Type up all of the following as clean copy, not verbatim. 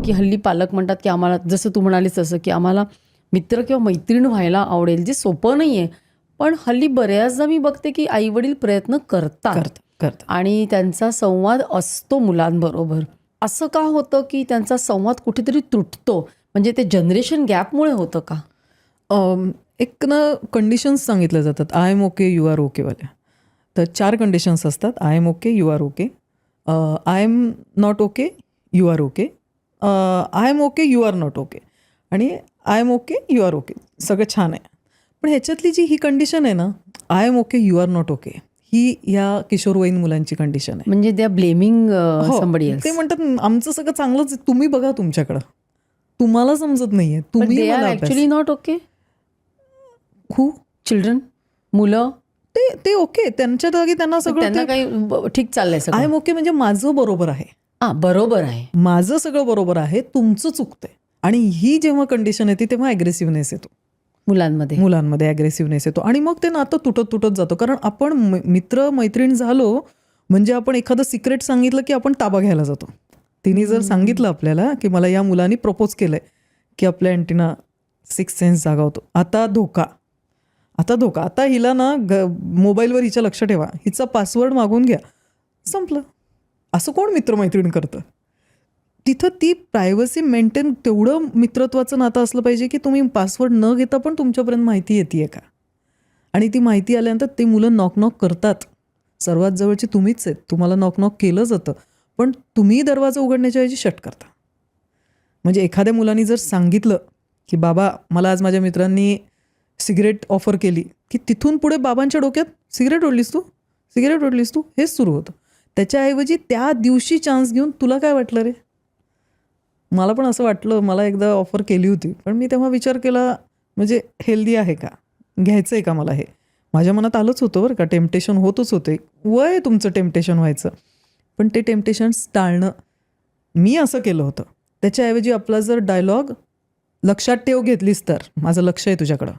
की हल्ली पालक म्हणतात की आम्हाला, जसं तू म्हणालीस तसं, की आम्हाला मित्र किंवा मैत्रीण व्हायला आवडेल, जे सोपं नाही आहे. पण हल्ली बऱ्याचदा मी बघते की आईवडील प्रयत्न करतात आणि त्यांचा संवाद असतो मुलांबरोबर. असं का होतं की त्यांचा संवाद कुठेतरी तुटतो? म्हणजे ते जनरेशन गॅपमुळे होतं का? एक ना कंडिशन्स सांगितल्या जातात. I am okay, you are ओकेवाल्या. तर 4 कंडिशन्स असतात. I am okay, you are okay. I am not okay, you are okay. I am okay, you are not okay. आणि I am okay, you are okay. सगळं छान आहे. पण ह्याच्यातली जी ही condition आहे ना, I am okay, you are not okay, ही या किशोरवयीन मुलांची कंडिशन आहे. म्हणजे they are blaming somebody else. ते म्हणतात आमचं सगळं चांगलंच आहे, तुम्ही बघा तुमच्याकडं, तुम्हाला समजत नाहीये, तुम्ही दे आर मला actually not okay. Who children, मुलं, ते ओके, त्यांच्या जागी त्यांना त्यांना सगळं काही ठीक चाललंय आय सगळं. एम ओके म्हणजे माझं बरोबर आहे, बरोबर आहे. माझं सगळं बरोबर आहे, तुमचं चुकतंय. आणि ही जेव्हा कंडिशन येते तेव्हा ॲग्रेसिव्हनेस येतो मुलांमध्ये ॲग्रेसिव्हनेस येतो. आणि मग ते नातं तुटत जातो. कारण आपण मित्र मैत्रीण झालो म्हणजे आपण एखादं सिक्रेट सांगितलं की आपण ताबा घ्यायला जातो. तिने जर सांगितलं आपल्याला की मला या मुलांनी प्रपोज केलंय, की आपल्या अँटीना 6th सेन्स जागा होतो. आता धोका, आता हिला ना मोबाईलवर हिच्या लक्ष ठेवा, हिचा पासवर्ड मागून घ्या, संपलं. असं कोण मित्रमैत्रीण करतं? तिथं ती प्रायव्हसी मेंटेन, तेवढं मित्रत्वाचं नातं असलं पाहिजे की तुम्ही पासवर्ड न घेता पण तुमच्यापर्यंत माहिती येते का. आणि ती माहिती आल्यानंतर ते मुलं नॉक करतात. सर्वात जवळची तुम्हीच आहेत, तुम्हाला नॉक केलं जातं, पण तुम्ही दरवाजा उघडण्याच्या ऐवजी शट करता. म्हणजे एखाद्या मुलांनी जर सांगितलं की बाबा मला आज माझ्या मित्रांनी सिगरेट ऑफर केली, की तिथून पुढे बाबांच्या डोक्यात सिगरेट ओढलीस तू हेच सुरू होतं. त्याच्याऐवजी त्या दिवशी चान्स घेऊन तुला काय वाटलं रे, मला पण असं वाटलं, मला एकदा ऑफर केली होती, पण मी तेव्हा विचार केला म्हणजे हेल्दी आहे का, घ्यायचं आहे का मला हे. माझ्या मनात आलंच होतं बरं का, टेम्पटेशन होतच होते, वय तुमचं टेम्पटेशन व्हायचं, पण ते टेम्पटेशन्स टाळणं मी असं केलं होतं. त्याच्याऐवजी आपला जर डायलॉग लक्षात ठेव घेतलीस तर माझं लक्ष आहे तुझ्याकडं,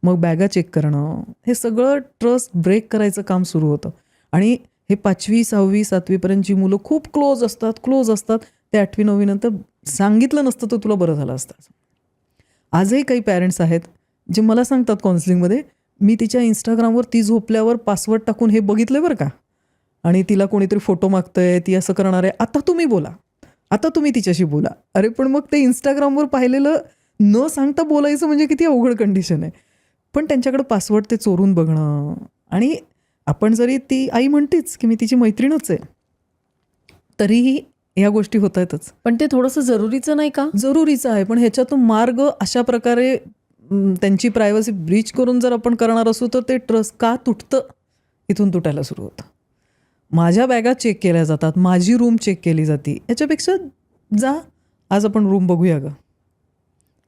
मग बॅगा चेक करणं, हे सगळं ट्रस्ट ब्रेक करायचं काम सुरू होतं. आणि हे 5वी 6वी 7वीपर्यंत जी मुलं खूप क्लोज असतात ते 8वी 9वी नंतर सांगितलं नसतं तर तुला बरं झालं असतं. आजही काही पॅरेंट्स आहेत जे मला सांगतात काउन्सिलिंगमध्ये, मी तिच्या इंस्टाग्रामवर ती झोपल्यावर पासवर्ड टाकून हे बघितलं बरं का, आणि तिला कोणीतरी फोटो मागतंय, ती असं करणार आहे, आता तुम्ही बोला, आता तुम्ही तिच्याशी बोला. अरे पण मग ते इंस्टाग्रामवर पाहिलेलं न सांगता बोलायचं म्हणजे किती अवघड कंडिशन आहे. पण त्यांच्याकडे पासवर्ड ते चोरून बघणं, आणि आपण जरी ती आई म्हणतेच की मी तिची मैत्रीणच आहे, तरीही ह्या गोष्टी होत आहेतच. पण ते थोडंसं जरुरीचं नाही का? जरुरीचं आहे, पण ह्याच्यातून मार्ग अशा प्रकारे त्यांची प्रायव्हसी ब्रीच करून जर आपण करणार असू तर ते ट्रस्ट का तुटतं, इथून तुटायला सुरू होतं. माझ्या बॅगा चेक केल्या जातात, माझी रूम चेक केली जाते, याच्यापेक्षा जा आज आपण रूम बघूया गं,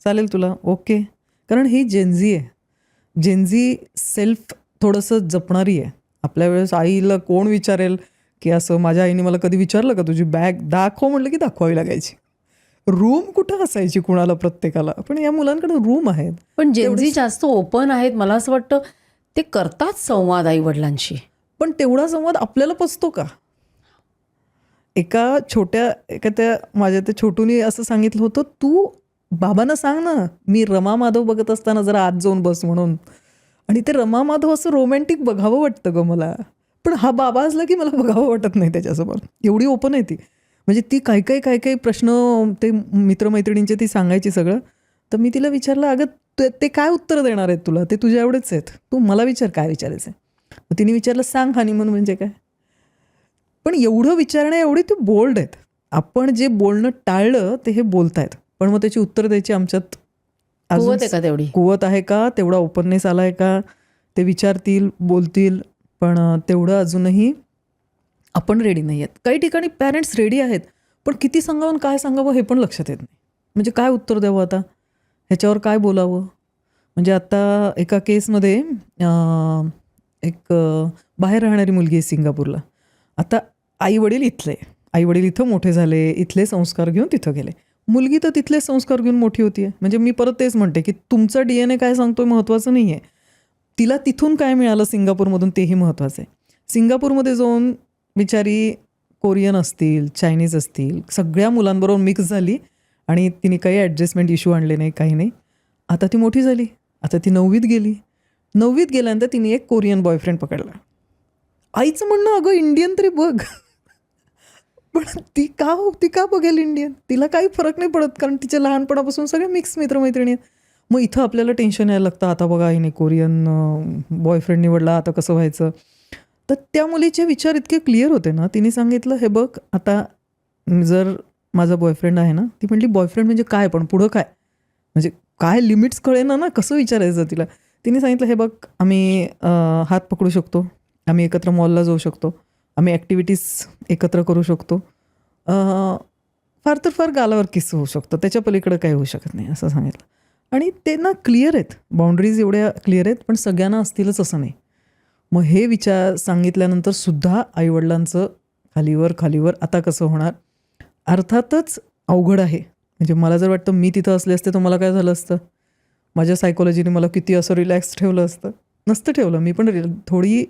चालेल तुला, ओके. कारण ही जेनझी आहे, जेनझी सेल्फ थोडंसं जपणारी आहे. आपल्या वेळेस आईला कोण विचारेल की असं, माझ्या आईने मला कधी विचारलं का तुझी बॅग दाखव म्हटलं की दाखवावी लागायची. रूम कुठं असायची कुणाला, प्रत्येकाला, पण या मुलांकडे रूम आहेत. पण जेनझी जास्त ओपन आहेत, मला असं वाटतं ते करतात संवाद आई वडिलांशी, पण तेवढा संवाद आपल्याला पचतो का. एका त्या माझ्या त्या छोटूनी असं सांगितलं होतं, तू बाबांना सांग ना मी रमा माधव बघत असताना जरा आत जाऊन बस म्हणून. आणि ते रमा माधव असं रोमॅन्टिक बघावं वाटतं ग मला, पण हा बाबा असला की मला बघावं वाटत नाही त्याच्यासमोर, एवढी ओपन आहे ती. म्हणजे ती काही प्रश्न ते मित्रमैत्रिणींचे ती सांगायची सगळं. तर मी तिला विचारलं, अगं ते काय उत्तर देणार आहेत तुला, ते तुझ्या एवढेच आहेत, तू मला विचार काय विचारायचं आहे. मग तिने विचारलं सांग हनीमून म्हणजे काय. पण एवढं विचारण्या एवढी ते बोल्ड आहेत. आपण जे बोलणं टाळलं ते हे बोलतायत, पण मग त्याची उत्तर द्यायची आमच्यात तेवढी कुवत आहे का, तेवढा ओपननेस आला आहे का. ते विचारतील, बोलतील, पण तेवढं अजूनही आपण रेडी नाही आहेत. काही ठिकाणी पॅरेंट्स रेडी आहेत, पण किती सांगावं काय सांगावं हे पण लक्षात येत नाही. म्हणजे काय उत्तर द्यावं आता, ह्याच्यावर काय बोलावं. म्हणजे आता एका केसमध्ये एक बाहेर राहणारी मुलगी आहे सिंगापूरला. आता आईवडील इथं मोठे झाले, इथले संस्कार घेऊन तिथं गेले. मुलगी तर तिथले संस्कार घेऊन मोठी होती आहे. म्हणजे मी परत तेच म्हणते की तुमचा DNA काय सांगतोय महत्त्वाचं नाही आहे, तिला तिथून काय मिळालं सिंगापूरमधून तेही महत्त्वाचं आहे. सिंगापूरमध्ये जाऊन बिचारी कोरियन असतील, चायनीज असतील, सगळ्या मुलांबरोबर मिक्स झाली आणि तिने काही ॲडजस्टमेंट इश्यू आणले नाही, काही नाही. आता ती मोठी झाली, आता ती 9वीत गेली. 9वीत गेल्यानंतर तिने एक कोरियन बॉयफ्रेंड पकडला. आईचं म्हणणं, अगं इंडियन तरी बघ. पण ती का बघेल इंडियन? तिला काही फरक नाही पडत, कारण तिच्या लहानपणापासून सगळे मिक्स मित्रमैत्रिणी आहेत. मग इथं आपल्याला टेन्शन यायला लागतं, आता बघा हिने कोरियन बॉयफ्रेंड निवडला, आता कसं व्हायचं. तर त्या मुलीचे विचार इतके क्लिअर होते ना. तिने सांगितलं, हे बघ, आता जर माझा बॉयफ्रेंड आहे ना, ती म्हटली बॉयफ्रेंड म्हणजे काय, पण पुढं काय, म्हणजे काय लिमिट्स कळेना ना, कसं विचारायचं तिला. तिने सांगितलं, हे बघ, आम्ही हात पकडू शकतो, आम्ही एकत्र मॉलला जाऊ शकतो, आम्ही ॲक्टिव्हिटीज एकत्र करू शकतो, फार तर फार गालावर किस होऊ शकतो, त्याच्या पलीकडे काही होऊ शकत नाही, असं सांगितलं. आणि ते ना क्लिअर आहेत, बाउंड्रीज एवढ्या क्लिअर आहेत, पण सगळ्यांना असतीलच असं नाही. मग हे विचार सांगितल्यानंतर सुद्धा आईवडिलांचं खालीवर आता कसं होणार. अर्थातच अवघड आहे. म्हणजे मला जर वाटतं मी तिथं असले असते तर मला काय झालं असतं, माझ्या सायकोलॉजीने मला किती असं रिलॅक्स ठेवलं असतं. नसतं ठेवलं, मी पण थोडी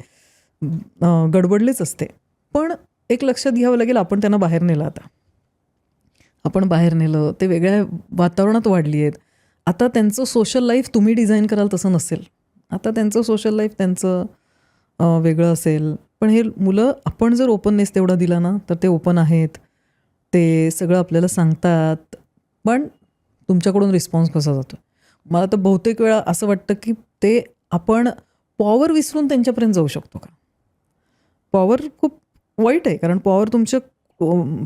गडबडलेच असते. पण एक लक्षात घ्यावं लागेल, आपण त्यांना बाहेर नेलं. आता आपण बाहेर नेलं, ते वेगळ्या वातावरणात वाढली आहेत. आता त्यांचं सोशल लाईफ तुम्ही डिझाईन कराल तसं नसेल. आता त्यांचं सोशल लाईफ त्यांचं वेगळं असेल. पण हे मुलं, आपण जर ओपननेस तेवढा दिला ना, तर ते ओपन आहेत, ते सगळं आपल्याला सांगतात. पण तुमच्याकडून रिस्पॉन्स कसा जातो. मला तर बहुतेक वेळा असं वाटतं की ते आपण पॉवर विसरून त्यांच्यापर्यंत जाऊ शकतो का. पॉवर खूप वाईट आहे, कारण पॉवर तुमच्या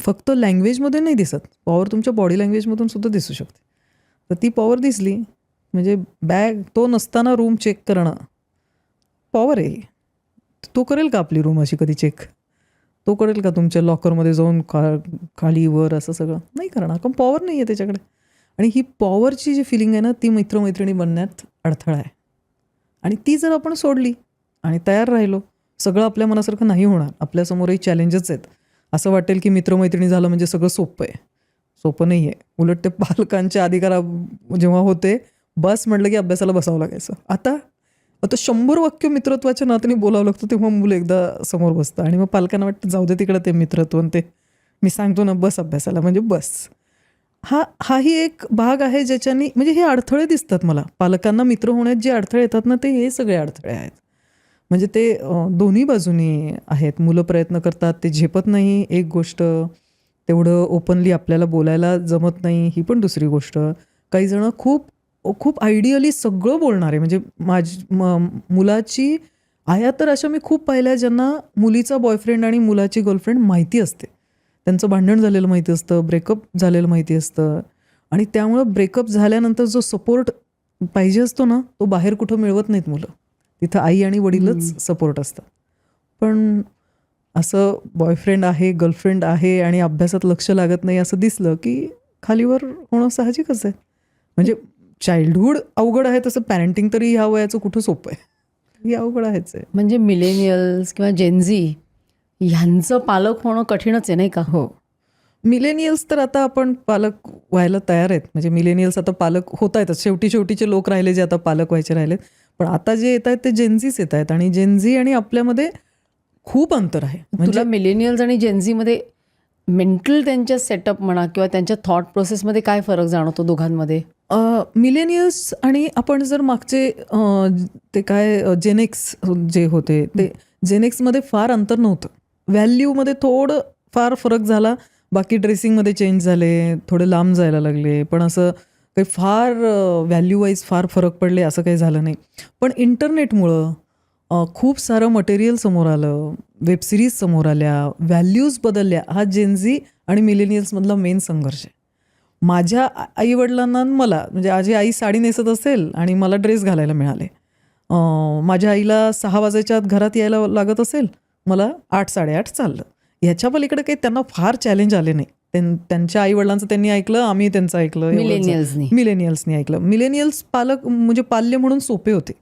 फक्त लँग्वेजमध्ये नाही दिसत, पॉवर तुमच्या बॉडी लँग्वेजमधून सुद्धा दिसू शकते. तर ती पॉवर दिसली म्हणजे बॅग तो नसताना रूम चेक करणं पॉवर आहे. तो करेल का आपली रूम अशी कधी चेक? तो करेल का तुमच्या लॉकरमध्ये जाऊन खाली वर असं सगळं? नाही करणार, कारण पॉवर नाही आहे त्याच्याकडे. आणि ही पॉवरची जी फिलिंग आहे ना, ती मित्रमैत्रिणी बनण्यात अडथळा आहे. आणि ती जर आपण सोडली आणि तयार राहिलो, सगळं आपल्या मनासारखं नाही होणार. आपल्यासमोरही चॅलेंजेस आहेत. असं वाटेल की मित्रमैत्रिणी झालं म्हणजे सगळं सोपं आहे. सोपं नाही आहे. उलट ते पालकांच्या अधिकार जेव्हा होते, बस म्हटलं की अभ्यासाला बसावं लागायचं. आता 100 वाक्य मित्रत्वाच्या नात्याने बोलावं लागतं, तेव्हा मुलं एकदा समोर बसतं. आणि मग पालकांना वाटतं जाऊ दे तिकडं ते मित्रत्व, ते मी सांगतो ना बस अभ्यासाला, म्हणजे बस. हाही एक भाग आहे ज्याच्यानी, म्हणजे हे अडथळे दिसतात मला. पालकांना मित्र होण्यात जे अडथळे येतात ना, ते हे सगळे अडथळे आहेत. म्हणजे ते दोन्ही बाजूनी आहेत. मुलं प्रयत्न करतात, ते झेपत नाही. एक गोष्ट, तेवढं ओपनली आपल्याला बोलायला जमत नाही, ही पण दुसरी गोष्ट. काही जण खूप आयडियली सगळं बोलणारे. म्हणजे मुलाची आया तर अशा मी खूप पाहिल्या, ज्यांना मुलीचा बॉयफ्रेंड आणि मुलाची गर्लफ्रेंड माहिती असते. त्यांचं भांडण झालेलं माहिती असतं, ब्रेकअप झालेलं माहिती असतं. आणि त्यामुळं ब्रेकअप झाल्यानंतर जो सपोर्ट पाहिजे असतो ना, तो बाहेर कुठं मिळवत नाहीत मुलं. तिथं आई आणि वडीलच सपोर्ट असतात. पण असं बॉयफ्रेंड आहे, गर्लफ्रेंड आहे आणि अभ्यासात लक्ष लागत नाही असं दिसलं की खालीवर होणं साहजिकच आहे. म्हणजे चाइल्डहूड अवघड आहे, तसं पॅरेंटिंग तरी ह्या वयाचं कुठं सोपं आहे. ही अवघड आहेच आहे. म्हणजे मिलेनियल्स किंवा जेनझी ह्यांचं पालक होणं कठीणच आहे, नाही का? हो. मिलेनियल्स तर आता आपण पालक व्हायला तयार आहेत. म्हणजे मिलेनियल्स आता पालक होत आहेतच. शेवटीचे लोक राहिले जे आता पालक व्हायचे राहिलेत. पण आता जे येत आहेत ते जेनझीच येत आहेत. आणि जेनझी आणि आपल्यामध्ये खूप अंतर आहे. तुला मिलेनियल्स आणि जेनझीमध्ये मेंटल त्यांच्या सेटअप म्हणा किंवा त्यांच्या थॉट प्रोसेसमध्ये काय फरक जाणवतो दोघांमध्ये? मिलेनियल्स आणि आपण जर मागचे ते काय जेनेक्स जे होते, ते जेनेक्समध्ये फार अंतर नव्हतं. व्हॅल्यूमध्ये थोडं फार फरक झाला. बाकी ड्रेसिंगमध्ये चेंज झाले, थोडे लांब जायला लागले, पण असं काही फार व्हॅल्यू वाईज फार फरक पडले असं काही झालं नाही. पण इंटरनेटमुळं खूप सारं मटेरियल समोर आलं, वेबसिरीज समोर आल्या, व्हॅल्यूज बदलल्या. हा जेनझी आणि मिलेनियल्समधला मेन संघर्ष आहे. माझ्या आईवडिलांना मला, म्हणजे माझी आई साडी नेसत असेल आणि मला ड्रेस घालायला मिळाले. माझ्या आईला 6 वाजायच्या आत घरात यायला लागत असेल, मला 8, 8:30 चाललं. ह्याच्या पलीकडे काही त्यांना फार चॅलेंज आले नाही. त्यांच्या आईवडिलांचं त्यांनी ऐकलं, आम्ही त्यांचं ऐकलं. मिलेनियल्सनी ऐकलं. मिलेनियल्स पालक म्हणजे पाल्य म्हणून सोपे होते.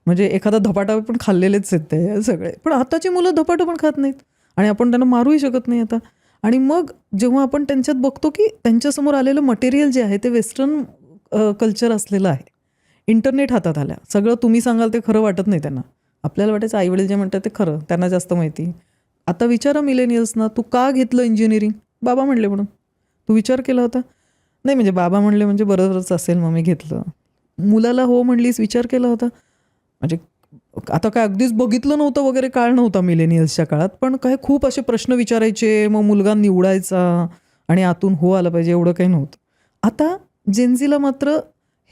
म्हणजे एखादा धपाटा पण खाल्लेलेच आहेत ते सगळे. पण आताची मुलं धपाटं पण खात नाहीत आणि आपण त्यांना मारूही शकत नाही आता. आणि मग जेव्हा आपण त्यांच्यात बघतो की त्यांच्यासमोर आलेलं मटेरियल जे आहे ते वेस्टर्न कल्चर असलेलं आहे. इंटरनेट हातात आल्या, सगळं तुम्ही सांगाल ते खरं वाटत नाही त्यांना. आपल्याला वाटायचं आईवडील जे म्हणतात ते खरं, त्यांना जास्त माहिती. आता विचारा मिलेनियल्सना, तू का घेतलं इंजिनिअरिंग? बाबा म्हणले म्हणून. तू विचार केला होता? नाही म्हणजे बाबा म्हणले म्हणजे बरोबरच असेल, मग मी घेतलं. मुलाला हो म्हणलीस विचार केला होता. म्हणजे आता काय अगदीच बघितलं नव्हतं वगैरे काळ नव्हता मिलेनियल्सच्या काळात, पण काय खूप असे प्रश्न विचारायचे, मग मुलगा निवडायचा आणि आतून हो आलं पाहिजे एवढं काही नव्हतं. आता जेनझीला मात्र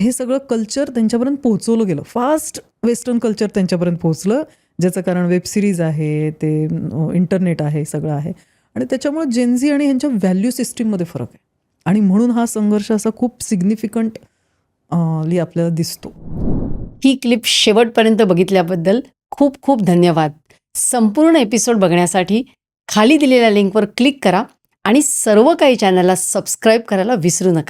हे सगळं कल्चर त्यांच्यापर्यंत पोहोचवलं गेलं. फास्ट वेस्टर्न कल्चर त्यांच्यापर्यंत पोहोचलं, ज्याचं कारण वेब सिरीज आहे, ते इंटरनेट आहे, सगळं आहे. आणि त्याच्यामुळे जेनझी आणि ह्यांच्या व्हॅल्यू सिस्टीममध्ये फरक आहे. आणि म्हणून हा संघर्ष असा खूप सिग्निफिकंट आपल्याला दिसतो. ही क्लिप शेवटपर्यंत बघितल्याबद्दल खूप खूप धन्यवाद. संपूर्ण एपिसोड बघण्यासाठी खाली दिलेल्या लिंकवर क्लिक करा आणि सर्व काही चॅनलला सबस्क्राईब करायला विसरू नका.